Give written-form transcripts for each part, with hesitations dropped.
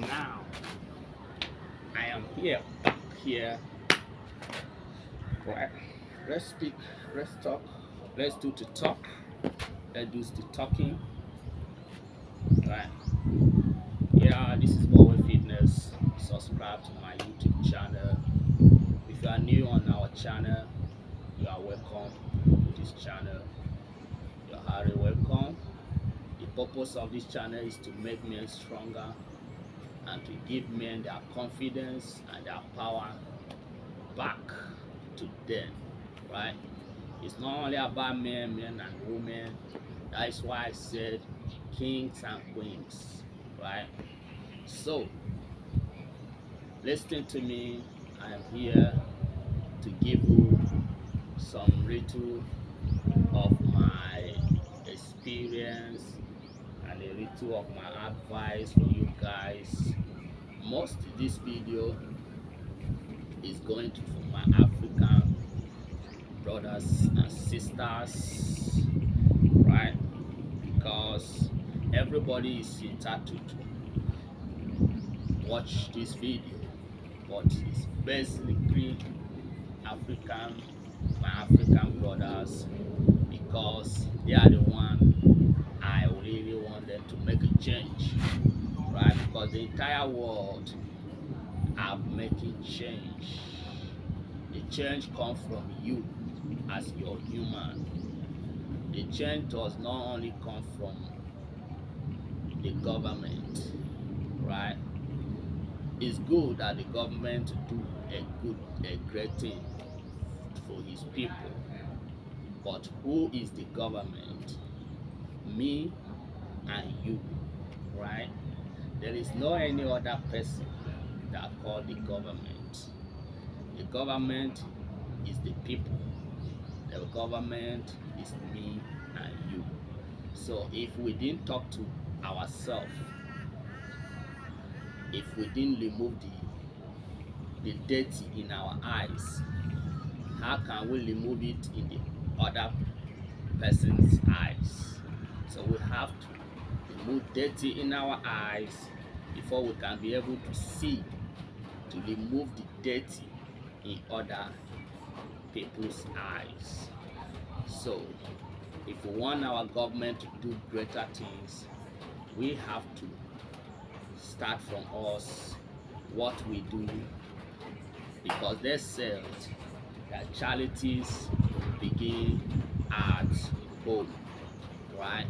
Now I am back here. Right. Let's speak. Let's talk. Let's do the talk. Let's do the talking. Right. Yeah, this is Bowen Fitness. Subscribe to my YouTube channel. If you are new on our channel, you are welcome to this channel. You are highly welcome. The purpose of this channel is to make men stronger and to give men their confidence and their power back to them, right? It's not only about men and women. That is why I said kings and queens, right? So listen to me. I am here to give you some little of my experience and a little of my advice for you guys. Most of this video is going to for my African brothers and sisters, right? Because everybody is entitled to watch this video, but it's basically African, my African brothers, because they are the one I really want them to make a change, right? Because the entire world are making change. The change comes from you as your human. The change does not only come from the government, right? It's good that the government do a great thing for his people, but who is the government? Me and you, right? There is no any other person that called the government. The government is the people. The government is me and you. So if we didn't talk to ourselves, if we didn't remove the dirty in our eyes, how can we remove it in the other person's eyes? So we have to remove dirty in our eyes before we can be able to see, to remove the dirty in other people's eyes. So if we want our government to do greater things, we have to start from us, what we do, because they said that charities begin at home, right?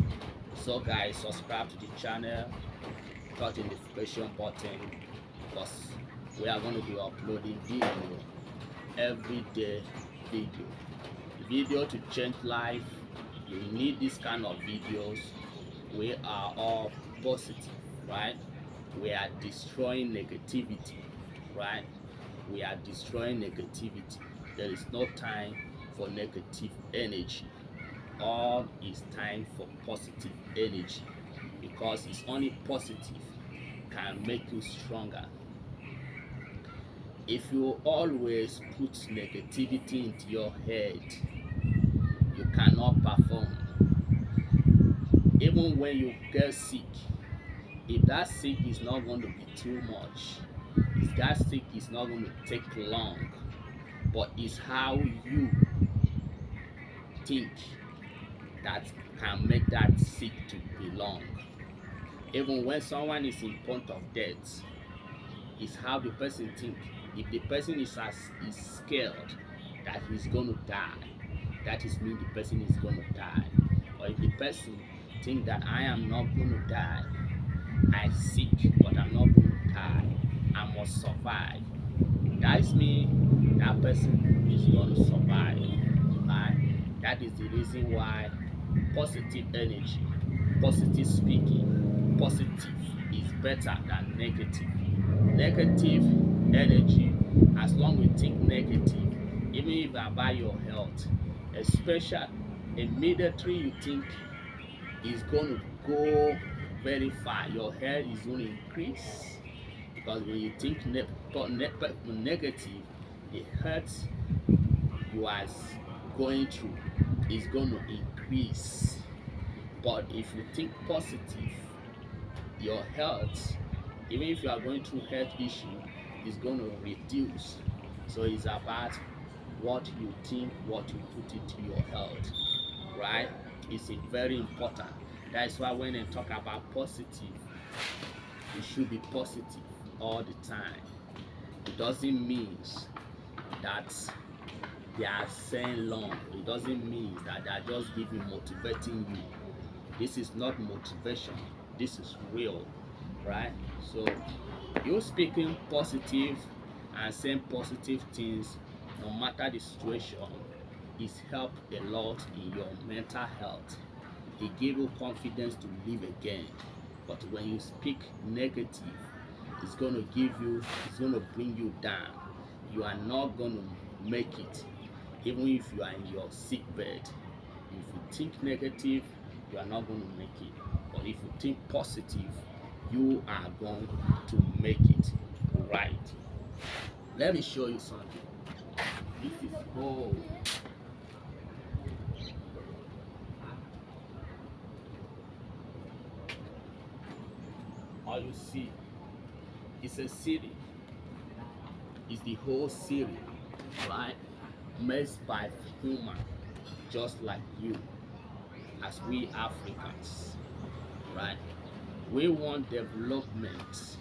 So guys, subscribe to the channel, touch the notification button, because we are going to be uploading video every day. Video to change life. You need this kind of videos. We are all positive, right? We are destroying negativity, right? We are destroying negativity. There is no time for negative energy. All is time for positive energy, because it's only positive can make you stronger. If you always put negativity into your head, you cannot perform. Even when you get sick, if that sick is not going to be too much, if that sick is not going to take long, but it's how you think that can make that sick to be long. Even when someone is in point of death, it's how the person think. If the person is scared that he's going to die, that is mean the person is going to die. Or if the person think that I am not going to die, I'm sick but I'm not going to die, I must survive, that is mean that person is going to survive, right? That is the reason why positive energy, positive speaking, positive is better than negative. Negative energy, as long as you think negative, even if about your health, especially immediately you think is going to go very far, your health is going to increase, because when you think negative, the hurt you are going through is going to increase. But if you think positive, your health Even if you are going through health issue, it's going to reduce. So it's about what you think, what you put into your health, right? It's very important. That's why when they talk about positive, it should be positive all the time. It doesn't mean that they are saying long. It doesn't mean that they are just giving motivating you. This is not motivation. This is real, right? So you speaking positive and saying positive things, no matter the situation, is help a lot in your mental health. It gives you confidence to live again. But when you speak negative, it's going to give you, it's going to bring you down. You are not going to make it, even if you are in your sick bed. If you think negative, you are not going to make it. But if you think positive, you are going to make it, right? Let me show you something. This is gold. All you see is a city. It's the whole city, right? Made by human, just like you, as we Africans, right? We want development,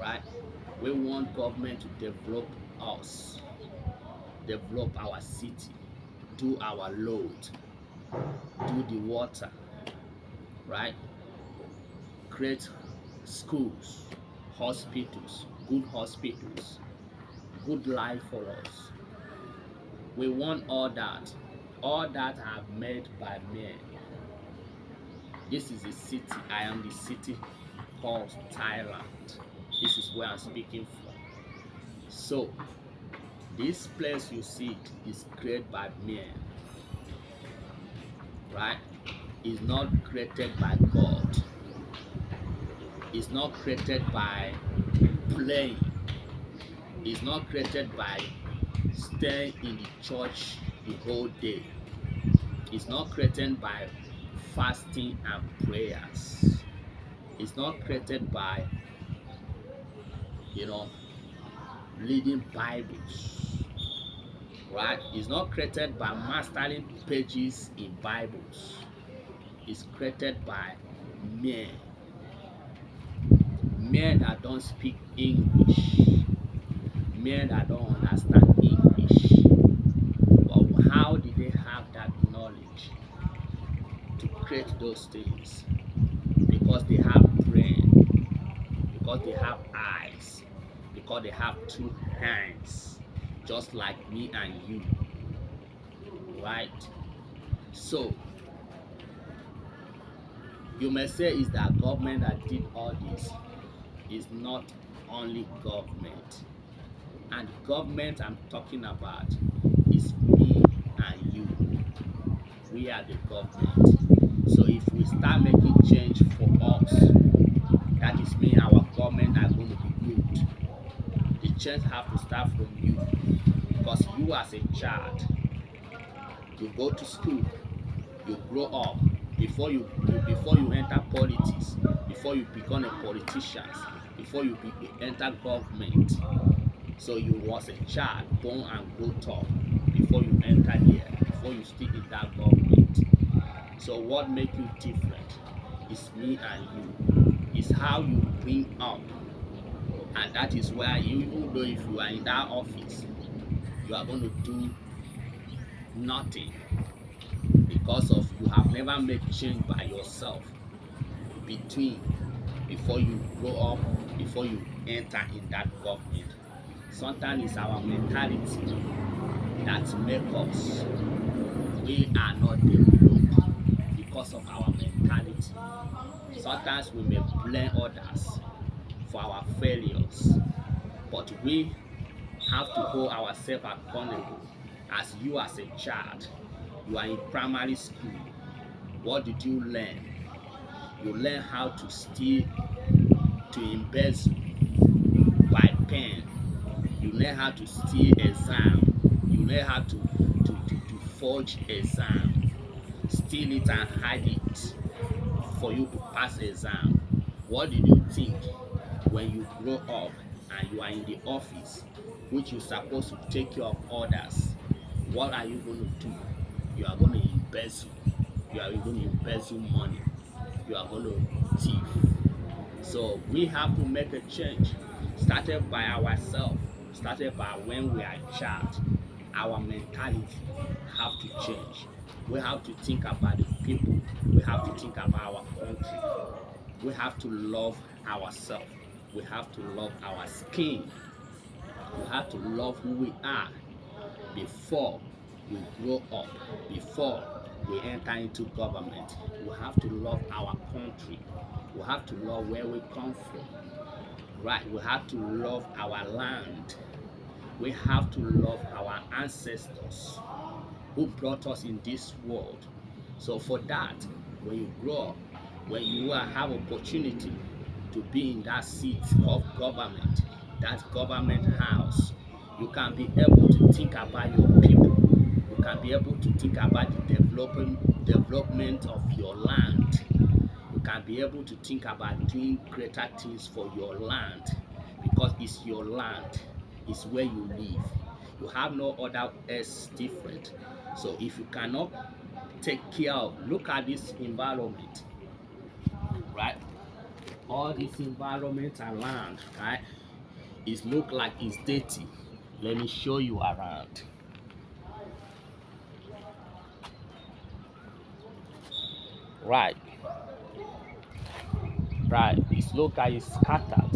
right? We want government to develop us, develop our city, do our road, do the water, right? Create schools, hospitals, good life for us. We want all that. All that are made by men. This is a city. I am the city called Thailand. This is where I'm speaking from. So, this place you see is created by men, right? It's not created by God. It's not created by playing. It's not created by staying in the church the whole day. It's not created by fasting and prayers. It's not created by, you know, reading Bibles, right? It's not created by mastering pages in Bibles. It's created by men, men that don't speak English, men that don't understand English. But how did they have that knowledge to create those things? Because they have brain, because they have eyes, because they have two hands, just like me and you, right? So you may say it's that government that did all this. It's not only government, and government I'm talking about is me and you. We are the government. So if we start making change for us, that is mean our government are going to be good. The change have to start from you, because you as a child, you go to school, you grow up, before you enter politics, before you become a politician, before you enter government. So you was a child born and grow up before you enter here, before you stick in that government. So what make you different is me and you. Is how you bring up, and that is where you, even though if you are in that office, you are going to do nothing, because of you have never made change by yourself before you grow up, before you enter in that government. Sometimes it's our mentality that makes us. We are not developed because of our mentality. Sometimes we may blame others for our failures, but we have to hold ourselves accountable. As you as a child, you are in primary school. What did you learn? You learn how to steal, to embezzle by pen. You learn how to steal exam. You learn how to forge exam, steal it and hide it for you to pass exam. What did you think when you grow up and you are in the office, which you're supposed to take care of others? What are you going to do? You are going to embezzle. You are going to embezzle money. You are going to thief. So we have to make a change. Started by ourselves. Started by when we are a child. Our mentality have to change. We have to think about the people. We have to think about our country. We have to love ourselves. We have to love our skin. We have to love who we are before we grow up, before we enter into government. We have to love our country. We have to love where we come from. Right? We have to love our land. We have to love our ancestors who brought us in this world. So for that, when you grow up, when you have opportunity to be in that seat of government, that government house, you can be able to think about your people. You can be able to think about the development of your land. You can be able to think about doing greater things for your land because it's your land, it's where you live. You have no other else different. So if you cannot take care of, look at this environment, right? All this environment around, right? It look like it's dirty. Let me show you around. Right, right. It look like it's scattered.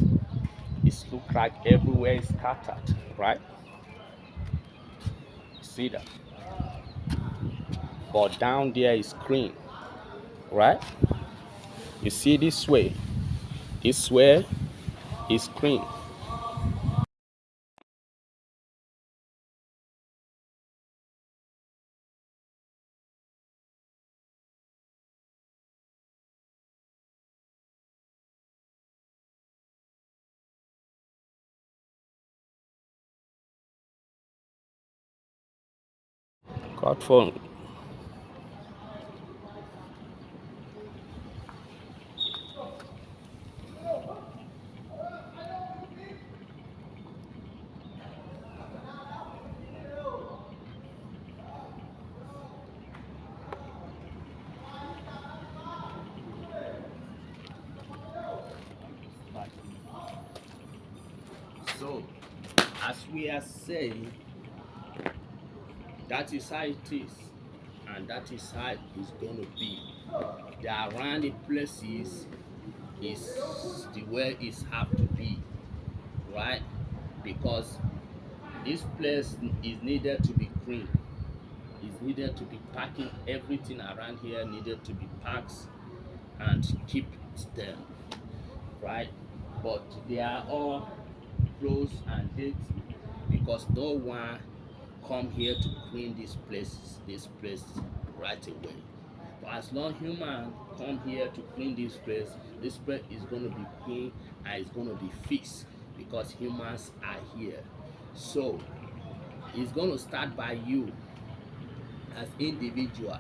It look like everywhere is scattered, right? See that? But down there is clean, right? You see this way is clean. God phone. So as we are saying, that is how it is, and that is how it's going to be. The around the places is the way it have to be, right? Because this place is needed to be clean. It's needed to be packing. Everything around here needed to be packed and keep them, right? But they are all close and dirty because no one come here to clean this place right away. But as long human come here to clean this place is going to be clean and it's going to be fixed because humans are here. So it's going to start by you as individual.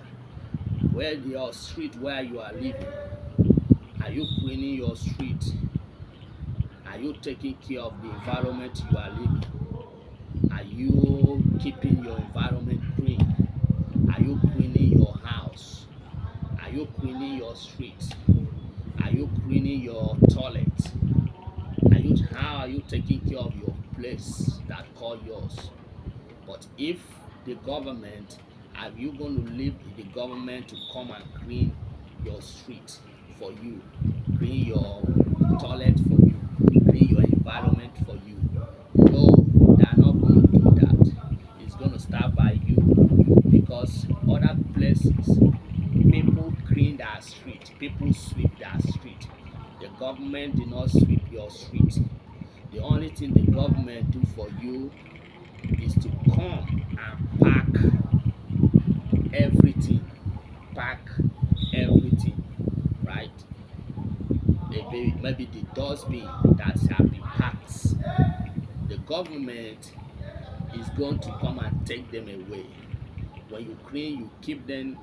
Where your street where you are living, are you cleaning your street? Are you taking care of the environment you are living? Are you keeping your environment clean? Are you cleaning your house? Are you cleaning your street? Are you cleaning your toilet? How are you taking care of your place that call yours? But if the government, are you going to leave the government to come and clean your street for you, clean your toilet for you, clean your environment for you? No, they are not going to do that. It's going to start by you because other places, people clean their street, people sweep their street. The government did not sweep your street. The only thing the government do for you is to come and everything, pack everything, right? Maybe the dustbin that have been packed. The government is going to come and take them away. When you clean, you keep them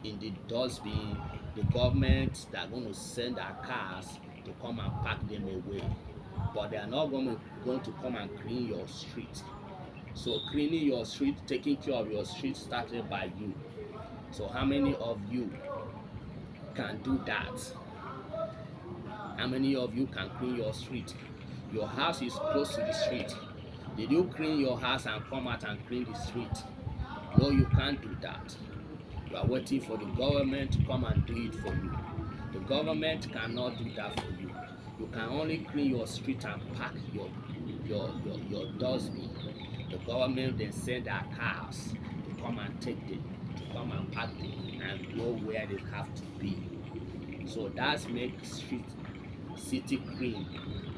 in the dustbin. The government, they are going to send their cars come and pack them away, but they are not going to come and clean your street. So cleaning your street, taking care of your street started by you. So how many of you can do that? How many of you can clean your street? Your house is close to the street. Did you clean your house and come out and clean the street? No, you can't do that. You are waiting for the government to come and do it for you. The government cannot do that for you. You can only clean your street and pack your dustbin. The government then send their cars to come and take them, to come and pack them and go where they have to be. So that makes city clean.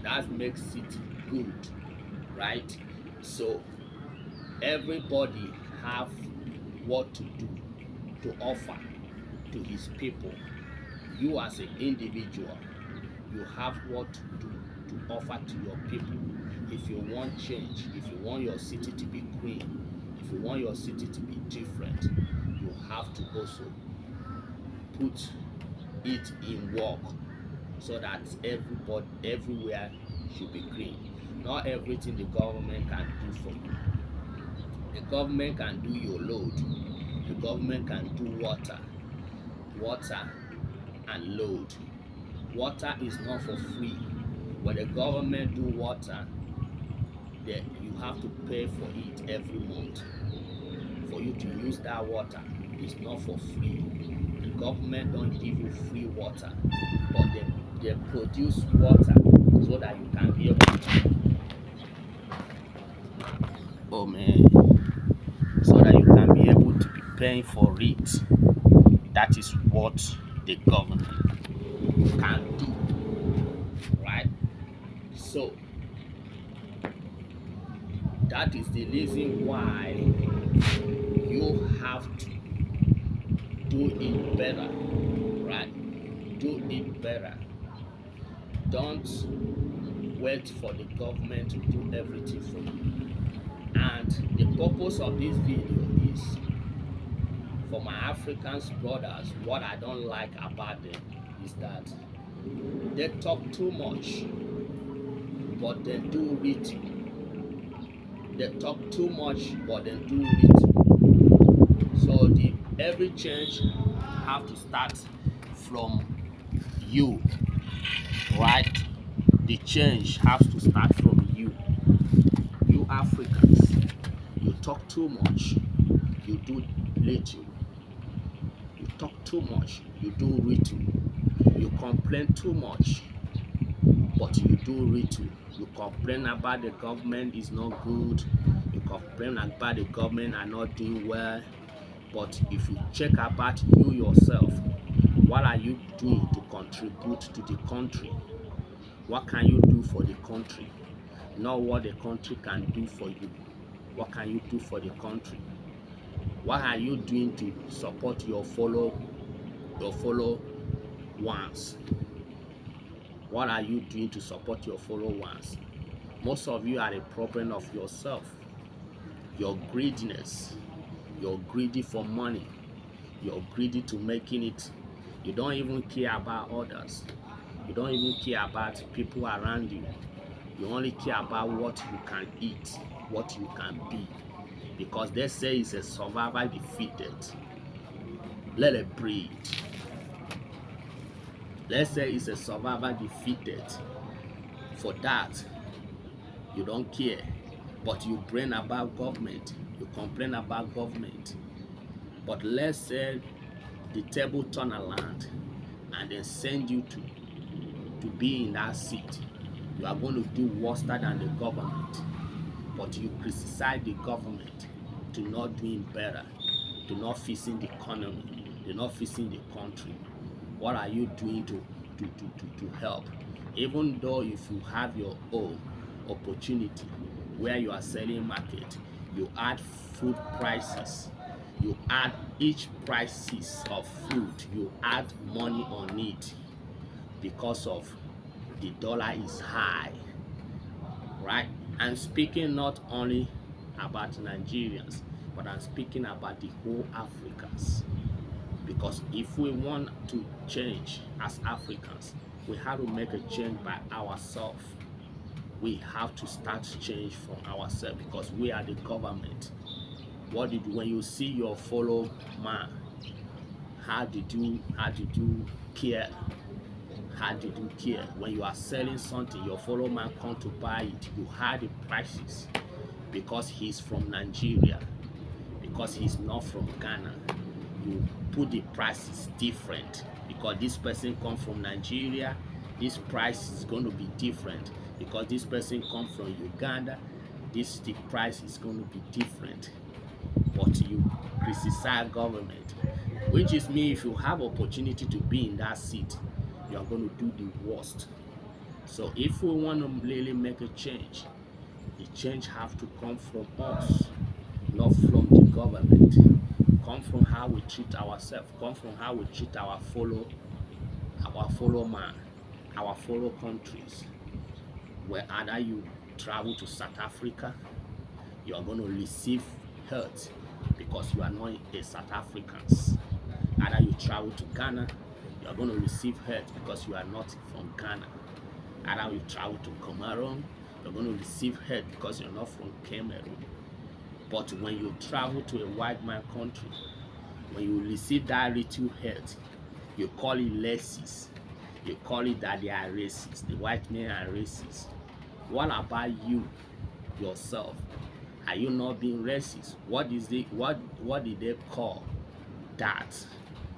That makes city good, right? So everybody have what to do to offer to his people. You as an individual, you have what to do to offer to your people. If you want change, if you want your city to be clean, if you want your city to be different, you have to also put it in work so that everybody everywhere should be clean. Not everything the government can do for you. The government can do your load. The government can do water and load. Water is not for free. When the government do water, then you have to pay for it every month. For you to use that water, it's not for free. The government don't give you free water, but they produce water so that you can be able to, oh man, so that you can be able to be paying for it. That is what the government can do, right? So that is the reason why you have to do it better, right? Do it better. Don't wait for the government to do everything for you. And the purpose of this video is for my African brothers. What I don't like about them is that they talk too much, but they do little. They talk too much, but they do little. So every change have to start from you, right? The change has to start from you. You Africans, you talk too much, you do little. You talk too much, you do little. You complain too much, but you do little. You complain about the government is not good. You complain about the government are not doing well. But if you check about you yourself, what are you doing to contribute to the country? What can you do for the country? Not what the country can do for you. What can you do for the country? What are you doing to support your fellow ones? What are you doing to support your fellow ones? Most of you are a problem of yourself. Your greediness. You're greedy for money. You're greedy to making it. You don't even care about others. You don't even care about people around you. You only care about what you can eat, what you can be. Because they say it's a survivor defeated. Let it breathe. Let's say it's a survivor defeated. For that, you don't care. But you complain about government. You complain about government. But let's say the table turn around and then send you to be in that seat. You are going to do worse than the government. But you criticize the government to not doing better, to not fixing the economy, to not fixing the country. What are you doing to help? Even though if you have your own opportunity where you are selling market, you add food prices, you add each prices of food, you add money on it because of the dollar is high, right? I'm speaking not only about Nigerians, but I'm speaking about the whole Africans. Because if we want to change as Africans, we have to make a change by ourselves. We have to start change from ourselves because we are the government. When you see your fellow man, how did you care? How did you care? When you are selling something, your fellow man come to buy it, you hide the prices because he's from Nigeria, because he's not from Ghana. You put the prices different because this person come from Nigeria. This price is going to be different because this person come from Uganda. The price is going to be different. But you criticize government, which is me. If you have opportunity to be in that seat, you are going to do the worst. So if we want to really make a change, the change have to come from us, not from the government. Come from how we treat ourselves, come from how we treat our fellow man, our fellow countries. Where either you travel to South Africa, you are going to receive hurt because you are not a South Africans. Either you travel to Ghana, you are going to receive hurt because you are not from Ghana. Either you travel to Cameroon, you're going to receive hurt because you're not from Cameroon. But when you travel to a white man country, when you receive that little hurt, you call it racist. You call it that they are racist. The white men are racist. What about you yourself? Are you not being racist? What did they call that?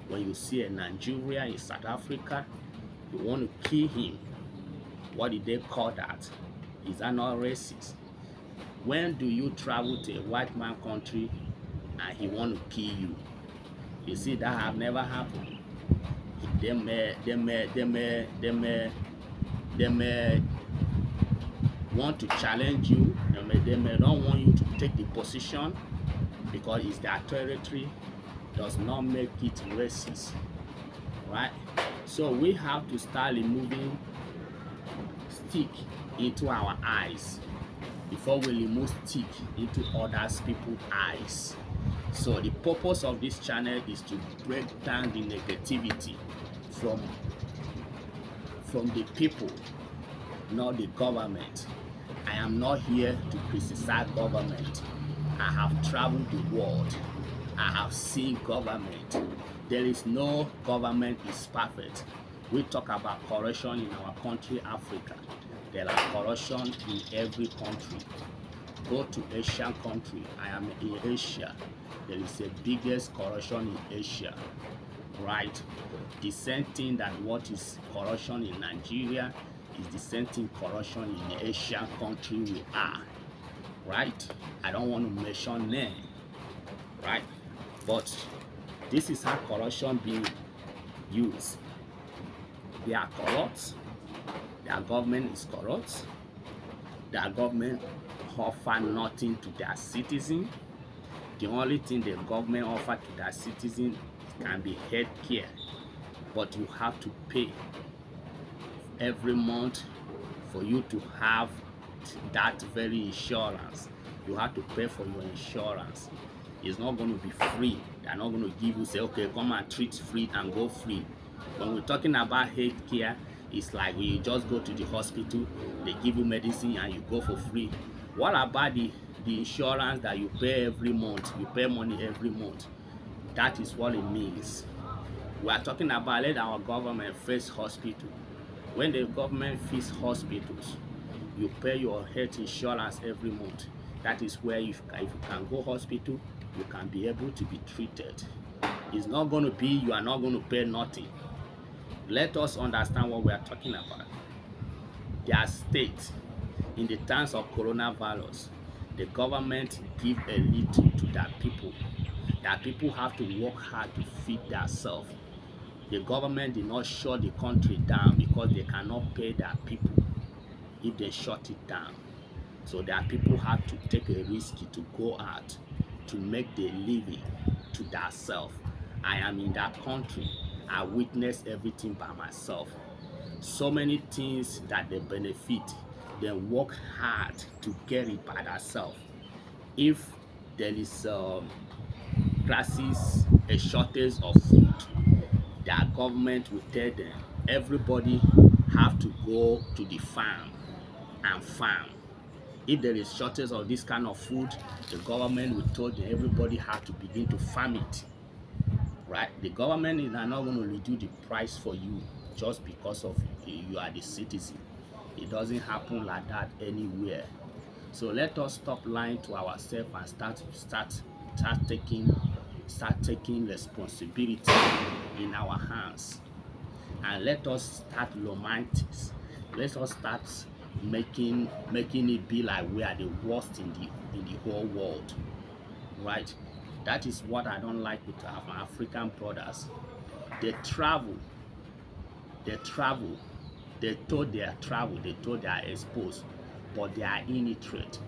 When you see a Nigerian in South Africa, you want to kill him. What did they call that? Is that not racist? When do you travel to a white man country and he want to kill you? You see, that have never happened. They may want to challenge you. They may not want you to take the position because it's their territory. Does not make it racist, right? So we have to start removing stick into our eyes before we remove stick into other people's eyes. So the purpose of this channel is to break down the negativity from the people, not the government. I am not here to criticize government. I have traveled the world. I have seen government. There is no government is perfect. We talk about corruption in our country, Africa. There are corruption in every country. Go to Asian country. I am in Asia. There is the biggest corruption in Asia, right? The same thing that what is corruption in Nigeria is the same thing corruption in the Asian country we are, right? I don't want to mention name, right? But this is how corruption being used. They are corrupt. Their government is corrupt. Their government offer nothing to their citizens. The only thing the government offer to their citizens can be health care, but you have to pay every month for you to have that very insurance. You have to pay for your insurance. It's not going to be free. They're not going to give you, say, okay, come and treat free and go free. When we're talking about health care, it's like when you just go to the hospital, they give you medicine and you go for free. What about the insurance that you pay every month? You pay money every month. That is what it means. We are talking about let our government face hospital. When the government feeds hospitals, you pay your health insurance every month. That is where if you can go hospital, you can be able to be treated. It's not going to be you are not going to pay nothing. Let us understand what we are talking about. Their state, in the times of coronavirus, the government give a little to their people. Their people have to work hard to feed themselves. The government did not shut the country down because they cannot pay their people if they shut it down. So their people have to take a risk to go out to make the living to themselves. I am in that country. I witnessed everything by myself. So many things that they benefit, they work hard to get it by themselves. If there is crisis, a shortage of food, their government will tell them everybody have to go to the farm and farm. If there is shortage of this kind of food, the government will tell them everybody have to begin to farm it. Right? The government is not going to reduce the price for you just because of you are the citizen. It doesn't happen like that anywhere. So let us stop lying to ourselves and start taking responsibility in our hands, and let us start romantics. Let us start making it be like we are the worst in the whole world. Right? That is what I don't like with our African brothers. They travel, they travel, they thought they are travel, they thought they are exposed, but they are illiterate.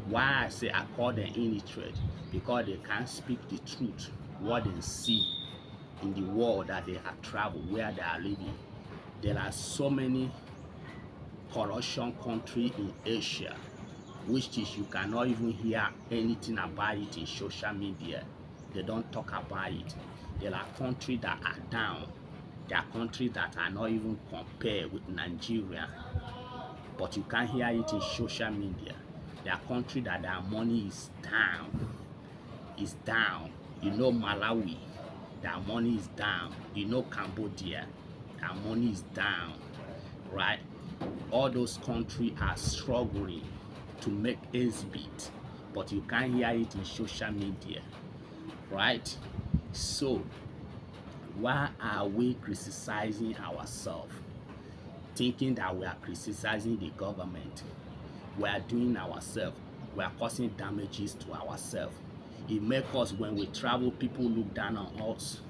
Why I say I call them illiterate? Because they can't speak the truth, what they see in the world that they have traveled, where they are living. There are so many corruption countries in Asia, which is you cannot even hear anything about it in social media. They don't talk about it. There are countries that are down. There are countries that are not even compared with Nigeria, but you can't hear it in social media. There are countries that their money is down. Is down. You know Malawi, their money is down. You know Cambodia, their money is down. Right? All those countries are struggling to make ends meet, but you can't hear it in social media. Right? So why are we criticizing ourselves, thinking that we are criticizing the government? We are doing ourselves, we are causing damages to ourselves. It makes us, when we travel, people look down on us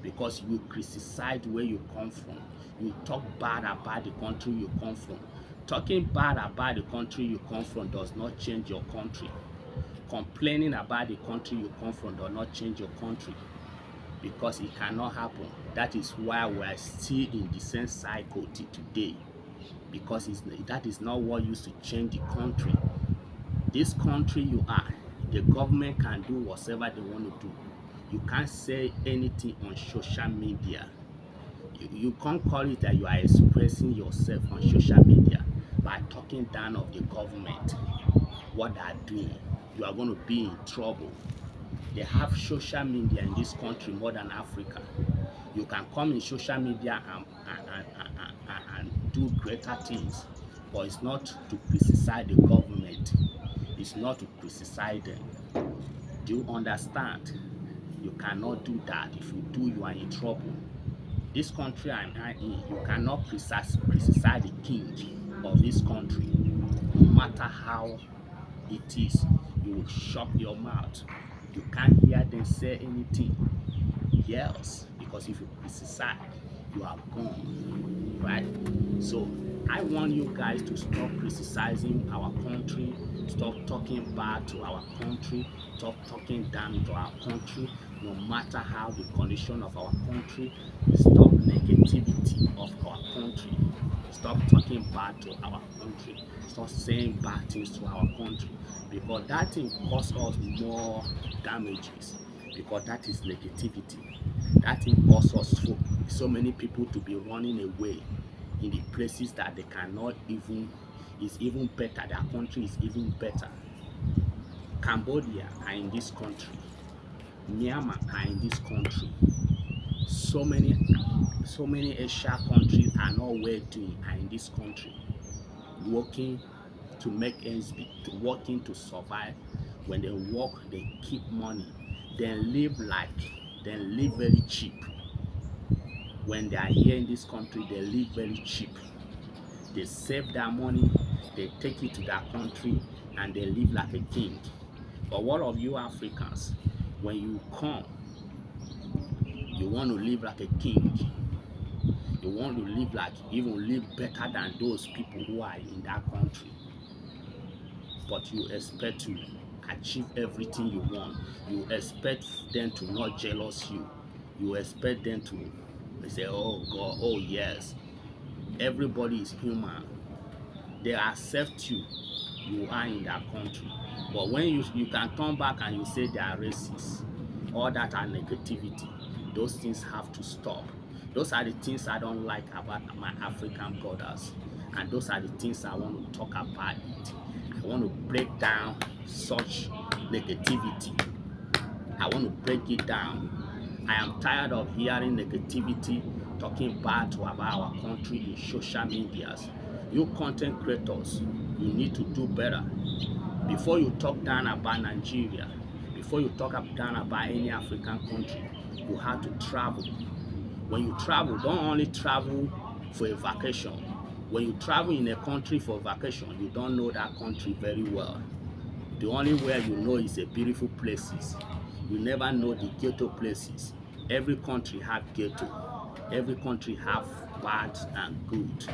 because you criticize where you come from. You talk bad about the country you come from. Talking bad about the country you come from does not change your country. Complaining about the country you come from does not change your country, because it cannot happen. That is why we are still in the same cycle till today, because that is not what used to change the country. This country you are, the government can do whatever they want to do. You can't say anything on social media. You can't call it that you are expressing yourself on social media by talking down of the government, what they are doing. You are going to be in trouble. They have social media in this country more than Africa. You can come in social media and do greater things, but it's not to criticize the government. It's not to criticize them. Do you understand? You cannot do that. If you do, you are in trouble. This country I'm in, you cannot criticize the king of this country. No matter how it is, you will shut your mouth. You can't hear them say anything else, because if you criticize, you are gone. Right? So I want you guys to stop criticizing our country, stop talking bad to our country, stop talking down to our country, no matter how the condition of our country. Stop negativity of our country. Stop talking bad to our country. Stop saying bad things to our country, because that thing causes us more damages, because that is negativity. That thing causes us so many people to be running away in the places that they cannot even, is even better. Their country is even better. Cambodia are in this country. Myanmar are in this country. So many Asia countries are not well doing are in this country, working to make ends meet, working to survive. When they work, they keep money. They live very cheap. When they are here in this country, they live very cheap. They save their money, they take it to their country, and they live like a king. But what of you Africans? When you come, you want to live like a king. You want to live better than those people who are in that country. But you expect to achieve everything you want. You expect them to not jealous you. You expect them to say, oh God, oh yes. Everybody is human. They accept you. You are in that country. But when you can come back and you say they are racist, all that are negativity. Those things have to stop. Those are the things I don't like about my African brothers, and those are the things I want to talk about it. I want to break down such negativity. I want to break it down. I am tired of hearing negativity, talking bad about our country in social medias. You content creators, you need to do better. Before you talk down about Nigeria, before you talk down about any African country, you have to travel. When you travel, don't only travel for a vacation. When you travel in a country for vacation, you don't know that country very well. The only way you know is a beautiful places. You never know the ghetto places. Every country have ghetto. Every country have bad and good.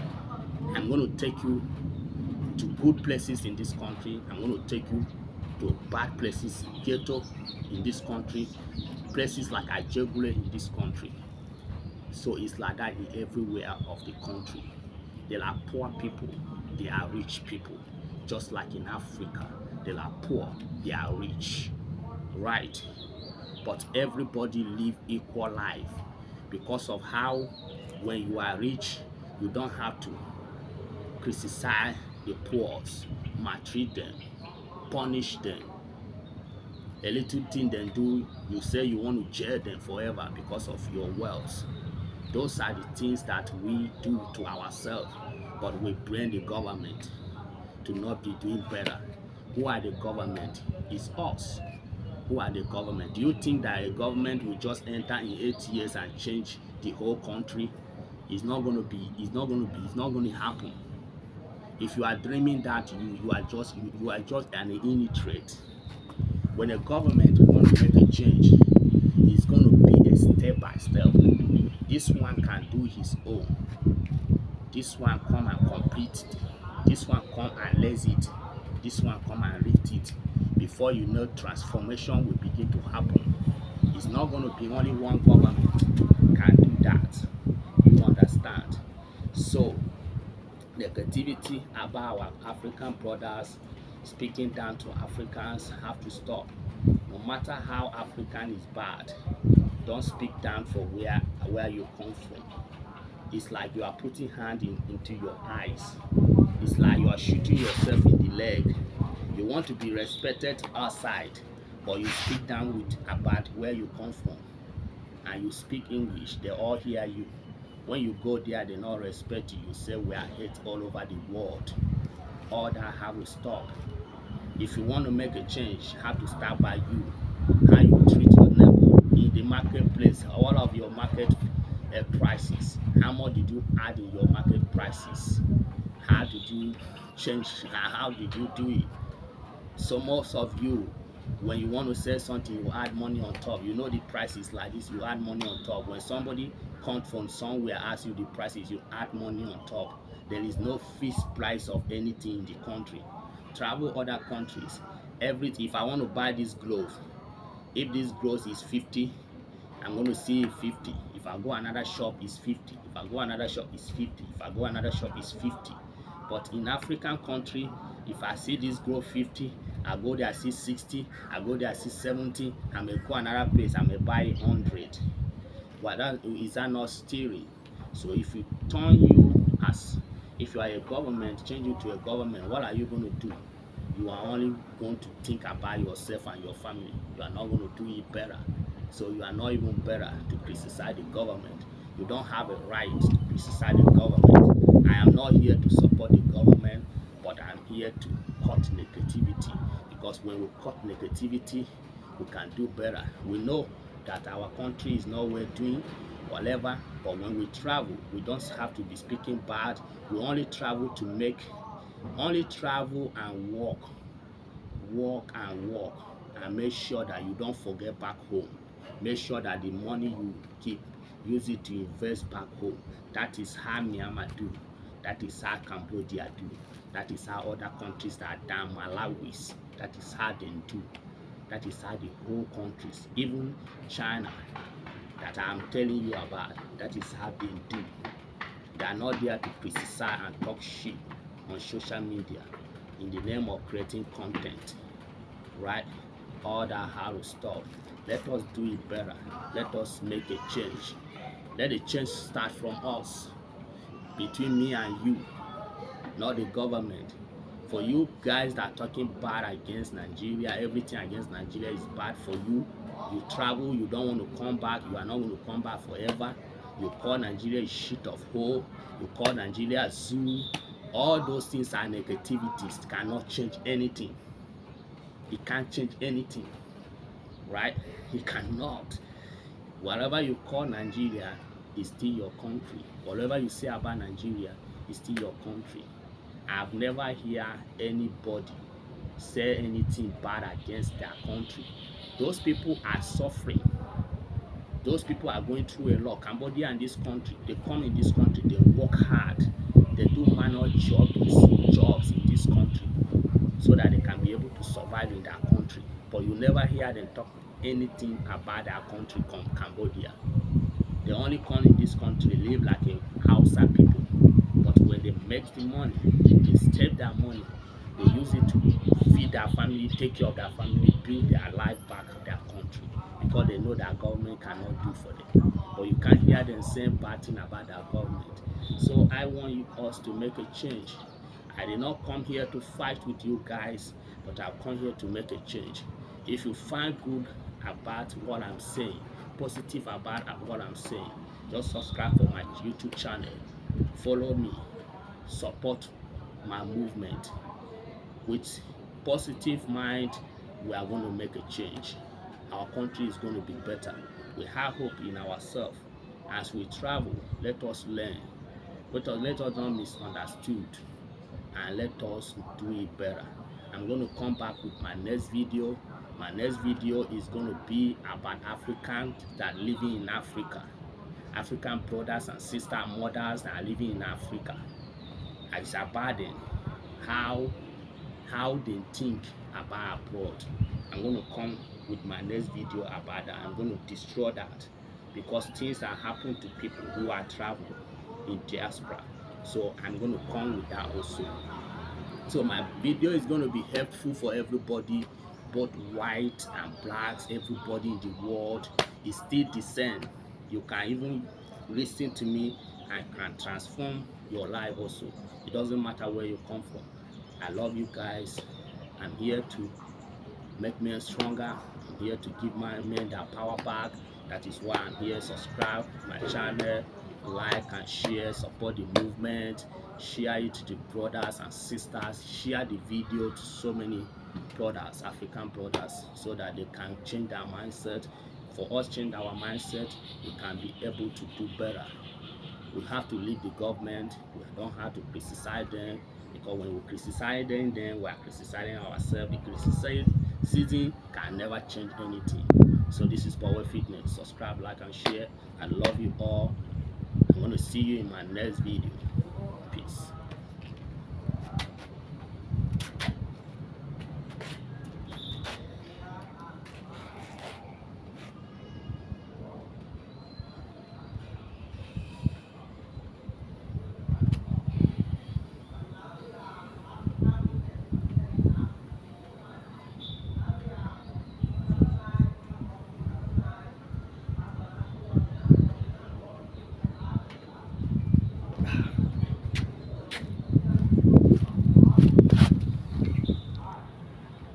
I'm going to take you to good places in this country. I'm going to take you to bad places, ghetto in this country, places like Ajegule in this country. So it's like that in everywhere of the country. There are poor people, there are rich people. Just like in Africa, there are poor, they are rich. Right? But everybody live equal life because of how when you are rich, you don't have to criticize the poor, maltreat them, punish them. A little thing they do, you say you want to jail them forever because of your wealth. Those are the things that we do to ourselves, but we blame the government to not be doing better. Who are the government? It's us. Who are the government? Do you think that a government will just enter in 8 years and change the whole country? It's not going to be. It's not going to be. It's not going to happen. If you are dreaming that, you are just an illiterate. When a government wants to make a change, it's going to be a step by step. This one can do his own. This one come and complete it. This one come and lays it. This one come and lift it. Before you know, transformation will begin to happen. It's not going to be only one government can do that. You understand? So negativity about our African brothers, speaking down to Africans, have to stop. No matter how African is bad, don't speak down for where you come from. It's like you are putting hand into your eyes. It's like you are shooting yourself in the leg. You want to be respected outside, but you speak down with about where you come from, and you speak English, they all hear you. When you go there, they not respect you. You say we are hate all over the world. All that have to stop. If you want to make a change, have to start by you. How you treat your neighbor in the marketplace, all of your market prices. How much did you add in your market prices? How did you change? How did you do it? So most of you, when you want to sell something, you add money on top. You know the price is like this, you add money on top. When somebody comes from somewhere, asks you the prices, you add money on top. There is no fixed price of anything in the country. Travel other countries. If I want to buy this glove, if this glove is 50, I'm going to see 50. If I go another shop, it's 50. If I go another shop, it's 50. If I go another shop, it's 50. But in African country, if I see this grow 50, I go there, I see 60, I go there, I see 70, I may go another place, I may buy 100. But is that not stealing? So if you turn you as, if you are a government, change you to a government, what are you going to do? You are only going to think about yourself and your family. You are not going to do it better. So you are not even better to criticize the government. You don't have a right to criticize the government. I am not here to support the government, but I am here to cut negativity. Because when we cut negativity, we can do better. We know that our country is not well doing, whatever, but when we travel, we don't have to be speaking bad. We only travel to only travel and walk and make sure that you don't forget back home. Make sure that the money you keep, use it to invest back home. That is how Myanmar do. That is how Cambodia do. That is how other countries that are down, Malawi's, that is how they do. That is how the whole countries, even China, that I'm telling you about, that is how they do. They are not there to criticize and talk shit on social media in the name of creating content, right? all that how to stop. Let us do it better. Let us make a change. Let the change start from us, between me and you, not the government. For you guys that are talking bad against Nigeria, everything against Nigeria is bad for you. You travel, you don't want to come back, you are not going to come back forever. You call Nigeria a shit of hole, you call Nigeria a zoo. All those things are negativities, cannot change anything. It can't change anything, right? It cannot. Whatever you call Nigeria is still your country. Whatever you say about Nigeria is still your country. I've never heard anybody say anything bad against their country. Those people are suffering. Those people are going through a lot. Cambodia and this country, they come in this country, they work hard, they do manual jobs in this country so that they can be able to survive in their country. But you never hear them talk anything about their country, Cambodia. They only come in this country, live like a Hausa people. But when they make the money, they step their money, they use it to feed their family, take care of their family, build their life back in their country, because they know that government cannot do for them. But you can't hear them saying bad thing about their government. So I want you us to make a change. I did not come here to fight with you guys, but I've come here to make a change. If you find good about what I'm saying, positive about what I'm saying, just subscribe for my YouTube channel, follow me, support my movement. With positive mind, we are going to make a change. Our country is going to be better. We have hope in ourselves. As we travel, let us learn. Let us not misunderstood, and let us do it better. I'm going to come back with my next video. My next video is going to be about Africans that are living in Africa. African brothers and sisters, mothers that are living in Africa. It's about them, how they think about abroad. I'm going to come with my next video about that. I'm going to destroy that, because things are happening to people who are traveling in diaspora. So I'm going to come with that also. So my video is going to be helpful for everybody, both white and blacks. Everybody in the world is still the same. You can even listen to me and can transform your life also. It doesn't matter where you come from. I love you guys. I'm here to make men stronger. I'm here to give my men their power back. That is why I'm here. Subscribe my channel, like and share, support the movement, share it to the brothers and sisters, share the video to so many brothers, African brothers, so that they can change their mindset. For us change our mindset, we can be able to do better. We have to leave the government. We don't have to criticize them, because when we criticize them, then we are criticizing ourselves. The criticism can never change anything. So this is Power Fitness. Subscribe, like and share. I love you all. I'm going to see you in my next video. Peace.